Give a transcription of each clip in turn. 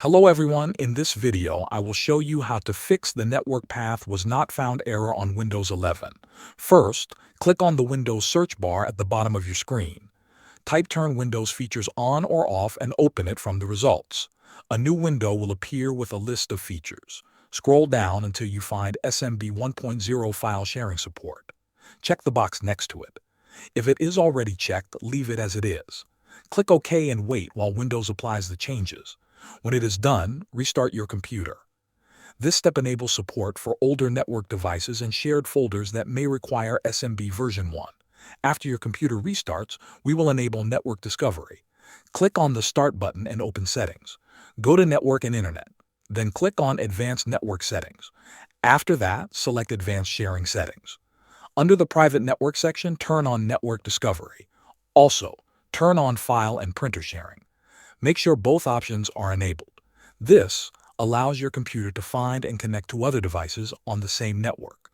Hello everyone, in this video I will show you how to fix the network path was not found error on Windows 11. First, click on the Windows search bar at the bottom of your screen. Type Turn Windows Features on or off and open it from the results. A new window will appear with a list of features. Scroll down until you find SMB 1.0 file sharing support. Check the box next to it. If it is already checked, leave it as it is. Click OK and wait while Windows applies the changes. When it is done, restart your computer. This step enables support for older network devices and shared folders that may require SMB version 1. After your computer restarts, we will enable network discovery. Click on the Start button and open Settings. Go to Network and Internet. Then click on Advanced Network Settings. After that, select Advanced Sharing Settings. Under the Private Network section, turn on Network Discovery. Also, turn on File and Printer Sharing. Make sure both options are enabled. This allows your computer to find and connect to other devices on the same network.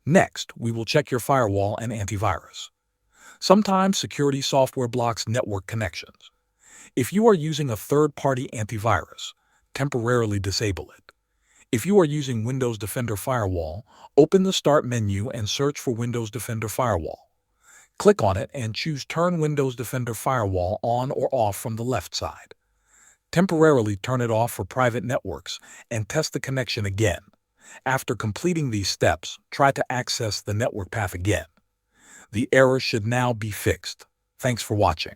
Next, we will check your firewall and antivirus. Sometimes security software blocks network connections. If you are using a third-party antivirus, temporarily disable it. If you are using Windows Defender Firewall, open the Start menu and search for Windows Defender Firewall. Click on it and choose Turn Windows Defender Firewall on or off from the left side. Temporarily turn it off for private networks and test the connection again. After completing these steps, try to access the network path again. The error should now be fixed. Thanks for watching.